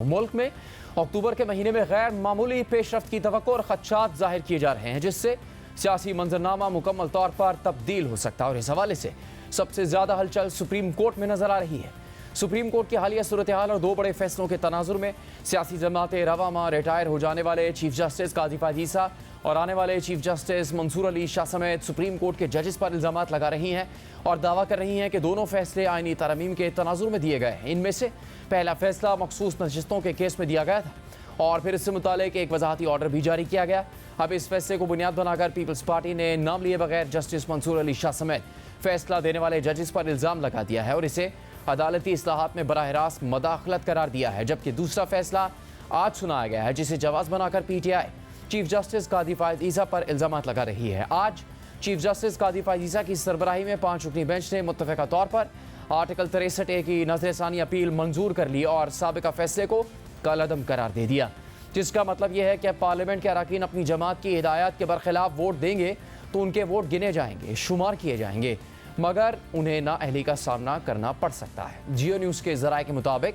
मुल्क में अक्टूबर के महीने में गैर मामूली पेशरफ्त की तवक्को और खदशात जाहिर किए जा रहे हैं, जिससे सियासी मंजरनामा मुकम्मल तौर पर तब्दील हो सकता है। और इस हवाले से सबसे ज़्यादा हलचल सुप्रीम कोर्ट में नजर आ रही है। सुप्रीम कोर्ट की हालिया सूरत हाल और दो बड़े फैसलों के तनाजुर में सियासी जमातें रवामा रिटायर हो जाने वाले चीफ जस्टिस काजी फायद ईसा और आने वाले चीफ जस्टिस मंसूर अली शाह समेत सुप्रीम कोर्ट के जजेस पर इल्ज़ाम लगा रही हैं और दावा कर रही हैं कि दोनों फैसले आईनी तरमीम के तनाजुर में दिए गए हैं। इनमें से पहला फैसला मखसूस नशिस्तों के केस में दिया गया था और फिर इससे मुतालिक एक वजाहती ऑर्डर भी जारी किया गया। अब इस फैसले को बुनियाद बनाकर पीपल्स पार्टी ने नाम लिए बगैर जस्टिस मंसूर अली शाह समेत फैसला देने वाले जजेस पर इल्ज़ाम लगा दिया है और इसे अदालती इस्लाहात में बराह रास्त मदाखलत करार दिया है। जबकि दूसरा फैसला आज सुनाया गया है, जिसे जवाब बनाकर PTI चीफ जस्टिस काजी फायद ईसा पर इल्ज़ाम लगा रही है। आज चीफ जस्टिस काजी फायद ईसा की सरबराही में 5 रुकनी बेंच ने मुत्तफ़िका तौर पर आर्टिकल 63A की नज़रसानी अपील मंजूर कर ली और साबिका फैसले को कलअदम करार दे दिया, जिसका मतलब यह है कि पार्लियामेंट के अरकान अपनी जमात की हिदायत के बरखिलाफ वोट देंगे तो उनके वोट गिने जाएंगे, शुमार किए जाएंगे, मगर उन्हें नाअहली का सामना करना पड़ सकता है। जियो न्यूज़ के ज़राए के मुताबिक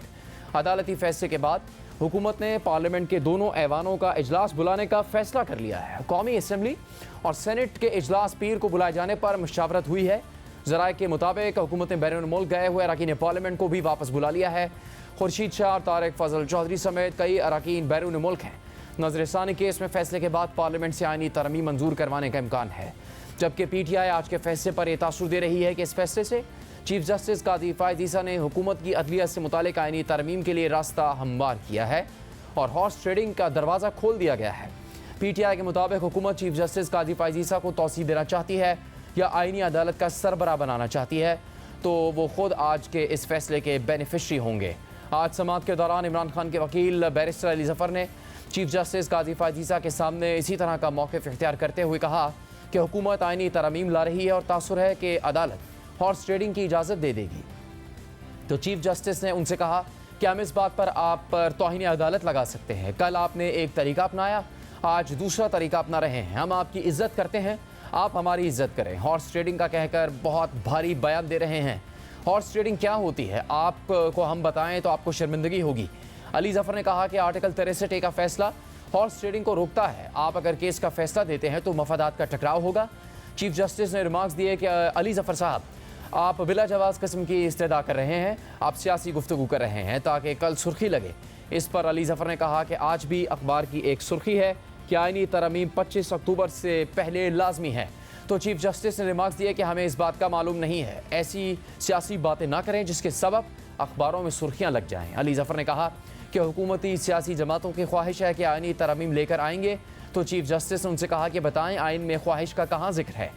अदालती फैसले के बाद हुकूमत ने पार्लियामेंट के दोनों ऐवानों का इजलास बुलाने का फैसला कर लिया है। कौमी असम्बली और सेनेट के इजलास पीर को बुलाए जाने पर मुशावरत हुई है। ज़राए के मुताबिक हुकूमत ने बैरून मुल्क गए हुए अरकान पार्लियामेंट को भी वापस बुला लिया है। खुर्शीद शाह और तारिक फजल चौधरी समेत कई अरकान बैरून मुल्क हैं। नजरसानी केस में फैसले के बाद पार्लियामेंट से आईनी तरमीम मंजूर करवाने का इम्कान है, जबकि PTI आज के फैसले पर यह तासुर दे रही है कि इस फैसले से चीफ जस्टिस काजी फायद ईसा ने हुकूमत की अदलियत से मुतालिक आईनी तरमीम के लिए रास्ता हमवार किया है और हॉर्स ट्रेडिंग का दरवाज़ा खोल दिया गया है। PTI के मुताबिक हुकूमत चीफ जस्टिस काजी फायद ईसा को तौसीह देना चाहती है या आईनी अदालत का सरबराह बनाना चाहती है, तो वो खुद आज के इस फैसले के बेनिफिशरी होंगे। आज समाअत के दौरान इमरान खान के वकील बैरिस्टर अली जफर ने चीफ जस्टिस काजी फायद ईसा के सामने इसी तरह का मौक़िफ़ इख्तियार करते हुए कहा कि हुकूमत आईनी तरमीम ला रही है और तासुर है कि अदालत हॉर्स ट्रेडिंग की इजाज़त दे देगी। तो चीफ जस्टिस ने उनसे कहा कि हम इस बात पर आप पर तौहीन अदालत लगा सकते हैं। कल आपने एक तरीका अपनाया, आज दूसरा तरीका अपना रहे हैं। हम आपकी इज्जत करते हैं, आप हमारी इज्जत करें। हॉर्स ट्रेडिंग का कहकर बहुत भारी बयान दे रहे हैं। हॉर्स ट्रेडिंग क्या होती है आपको हम बताएं तो आपको शर्मिंदगी होगी। अली जफर ने कहा कि आर्टिकल 63A का फैसला हॉर्स ट्रेडिंग को रोकता है। आप अगर केस का फैसला देते हैं तो मफादात का टकराव होगा। चीफ जस्टिस ने रिमार्क्स दिए कि अली जफर साहब, आप बिला जवाज़ किस्म की इस्तदा कर रहे हैं, आप सियासी गुफ्तगू कर रहे हैं ताकि कल सुर्खी लगे। इस पर अली जफर ने कहा कि आज भी अखबार की एक सुर्खी है कि आईनी तरमीम 25 अक्टूबर से पहले लाजमी है। तो चीफ जस्टिस ने रिमार्क्स दिए कि हमें इस बात का मालूम नहीं है, ऐसी सियासी बातें ना करें जिसके सबब अखबारों में सुर्खियाँ लग जाएँ। अली जफर ने कहा कि हुकूमती सियासी जमातों की ख्वाहिश है कि आईनी तरमीम लेकर आएंगे, तो चीफ जस्टिस ने उनसे कहा कि बताएं आइन में ख्वाहिश का कहाँ जिक्र है।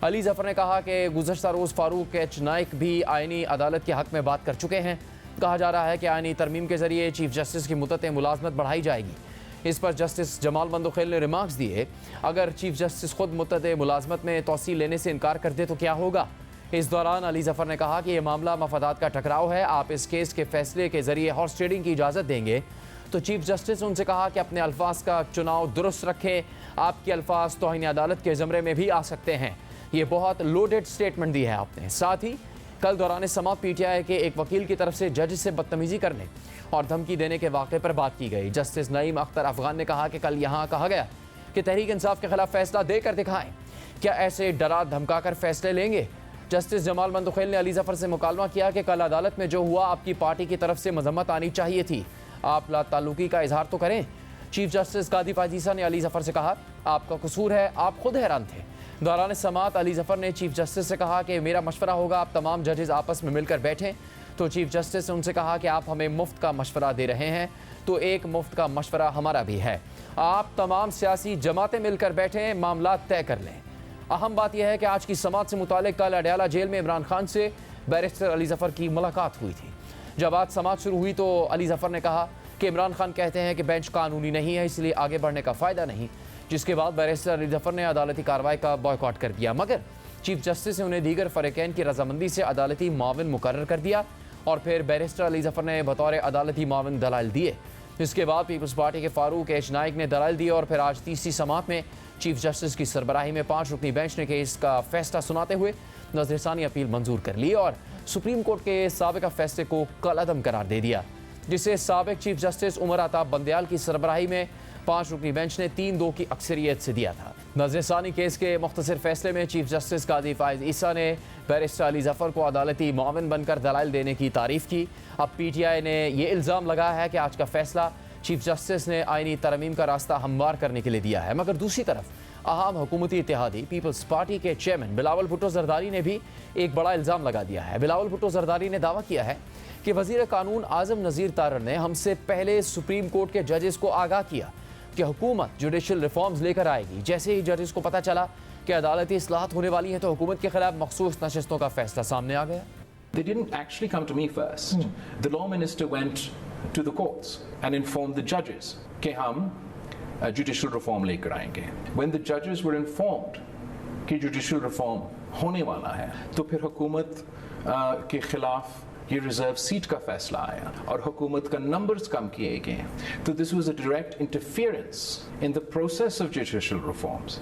अली जफर ने कहा कि गुज़श्ता रोज़ फारूक H नाइक भी आईनी अदालत के हक़ में बात कर चुके हैं। कहा जा रहा है कि आईनी तरमीम के ज़रिए चीफ जस्टिस की मुद्दत मुलाजमत बढ़ाई जाएगी। इस पर जस्टिस जमाल बंदोखेल ने रिमार्क्स दिए, अगर चीफ जस्टिस खुद मुद्दत मुलाजमत में तौसील लेने से इनकार कर दे तो क्या होगा। इस दौरान अली जफर ने कहा कि यह मामला मफादात का टकराव है, आप इस केस के फैसले के ज़रिए हॉर्स ट्रेडिंग की इजाज़त देंगे। तो चीफ जस्टिस ने उनसे कहा कि अपने अल्फाज का चुनाव दुरुस्त रखें, आपके अल्फाज तौहीन अदालत के ज़मरे में भी आ सकते हैं। ये बहुत लोडेड स्टेटमेंट दी है आपने। साथ ही कल दौरान समाअत PTI के एक वकील की तरफ से जज से बदतमीज़ी करने और धमकी देने के वाक़े पर बात की गई। जस्टिस नईम अख्तर अफगान ने कहा कि कल यहाँ कहा गया कि तहरीक इंसाफ के खिलाफ फैसला देकर दिखाएं, क्या ऐसे डरा धमका कर फैसले लेंगे। जस्टिस जमाल बंदोखेल ने अली जफर से मुकालमा किया कि कल अदालत में जो हुआ आपकी पार्टी की तरफ से मजम्मत आनी चाहिए थी, आप लाताल्लुकी का इजहार तो करें। चीफ जस्टिस काजी फायद ईसा ने अली जफर से कहा आपका कसूर है, आप खुद हैरान थे। दौरान समाअत अली जफर ने चीफ जस्टिस से कहा कि मेरा मशवरा होगा आप तमाम जजेस आपस में मिलकर बैठें। तो चीफ जस्टिस ने उनसे कहा कि आप हमें मुफ्त का मशवरा दे रहे हैं, तो एक मुफ्त का मशवरा हमारा भी है, आप तमाम सियासी जमातें मिलकर बैठें, मामला तय कर लें। अहम बात यह है कि आज की समाअत से मुतालिक कल अडयाला जेल में इमरान खान से बैरिस्टर अली जफर की मुलाकात हुई थी। जब आज समाअत शुरू हुई तो अली जफर ने कहा कि इमरान खान कहते हैं कि बेंच कानूनी नहीं है, इसलिए आगे बढ़ने का फ़ायदा नहीं, जिसके बाद बैरिस्टर अली जफर ने अदालती कार्रवाई का बॉयकॉट कर दिया। मगर चीफ जस्टिस ने उन्हें दीगर फ़रीक़ैन की रजामंदी से अदालती माविन मुकर्रर कर दिया और फिर बैरिस्टर अली जफर ने बतौर अदालती माविन दलाइल दिए। इसके बाद पीपल्स पार्टी के फारूक H नाइक ने दलाइल दिए और फिर आज तीसरी समाअत में चीफ जस्टिस की सरबराही में 5 रुकनी बेंच ने केस का फैसला सुनाते हुए नजरसानी अपील मंजूर कर ली और सुप्रीम कोर्ट के साबिका फैसले को कलअदम करार दे दिया। जिसे साबिक चीफ जस्टिस उमर अताब बंदयाल की सरबराही में 5 रुकनी बेंच ने 3-2 की अक्सरियत से दिया था। नजरसानी केस के मुख्तसर फैसले में चीफ जस्टिस काजी फाइज ईसा ने बैरिस्टर अली जफर को अदालती मुआविन बनकर दलाइल देने की तारीफ की। अब PTI ने यह इल्ज़ाम लगाया है कि आज का फैसला चीफ जस्टिस ने आईनी तरमीम का रास्ता हमवार करने के लिए दिया है। मगर दूसरी तरफ अहम हुकूमती इत्तेहादी पीपल्स पार्टी के चेयरमैन बिलावल भुट्टो जरदारी ने भी एक बड़ा इल्ज़ाम लगा दिया है। बिलावल भुट्टो जरदारी ने दावा किया है कि वज़ीर कानून आज़म नज़ीर तारड़ ने हमसे पहले सुप्रीम कोर्ट के जजेस को आगाह किया कि हुकूमत जुडिशल रिफॉर्म्स लेकर आएगी। जैसे ही जजेस को पता चला कि अदालती इस्लाहत होने वाली है तो हुकूमत के खिलाफ मखसूस नशस्तों का फैसला सामने आ गया। They didn't actually come to me first. The law minister went to the courts and informed the judges कि हम judicial reform लेकर आएंगे. When the judges were informed कि judicial reform होने वाला है तो फिर हुकूमत के खिलाफ ये रिजर्व सीट का फैसला आया और हुकूमत का नंबर्स कम किए गए। तो this was a direct interference in the process of judicial reforms.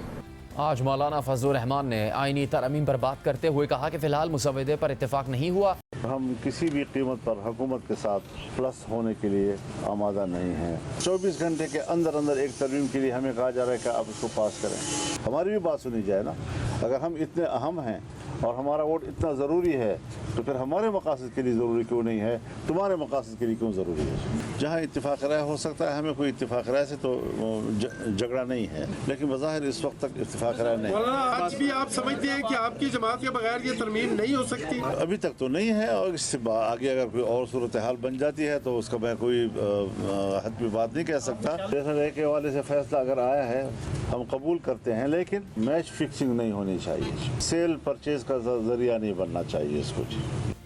आज मौलाना फजलुर रहमान ने आईनी तरमीम पर बात करते हुए कहा कि फिलहाल मुसवदे पर इत्तेफाक नहीं हुआ। हम किसी भी कीमत पर हुकूमत के साथ प्लस होने के लिए आमादा नहीं हैं। 24 घंटे के अंदर अंदर एक तरमीम के लिए हमें कहा जा रहा है कि आप इसको पास करें। हमारी भी बात सुनी जाए ना। अगर हम इतने अहम हैं और हमारा वोट इतना ज़रूरी है तो फिर हमारे मकासद के लिए ज़रूरी क्यों नहीं है, तुम्हारे मकासद के लिए क्यों ज़रूरी है। जहाँ इत्तेफाक राय हो सकता है, हमें कोई इत्तेफाक राय से तो झगड़ा नहीं है, लेकिन बज़ाहिर इस वक्त तक इत्तेफाक राय नहीं। आज भी आप समझते हैं कि आपकी जमात के बगैर ये तरमीम नहीं हो सकती? अभी तक तो नहीं है और इससे आगे अगर कोई और सूरत हाल बन जाती है तो उसका मैं कोई हद में बात नहीं कह सकता। फैसले के हवाले से फैसला अगर आया है हम कबूल करते हैं, लेकिन मैच फिक्सिंग नहीं होनी चाहिए, सेल परचेज का जरिया नहीं बनना चाहिए इसको।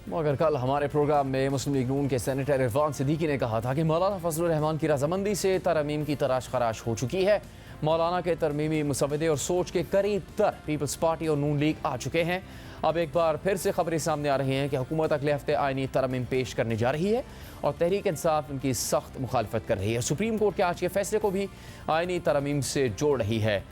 मगर कल हमारे प्रोग्राम में मुस्लिम लीग नून के सेनेटर इरफान सिद्दीकी ने कहा था कि मौलाना फजलुर रहमान की रजामंदी से तरमीम की तराश खराश हो चुकी है। मौलाना के तरमीमी मुसवदे और सोच के करीब तर पीपल्स पार्टी और नून लीग आ चुके हैं। अब एक बार फिर से खबरें सामने आ रही हैं कि हुकूमत अगले हफ्ते आईनी तरमीम पेश करने जा रही है और तहरीक इंसाफ उनकी सख्त मुखालफत कर रही है। सुप्रीम कोर्ट के आज के फैसले को भी आईनी तरमीम से जोड़ रही है।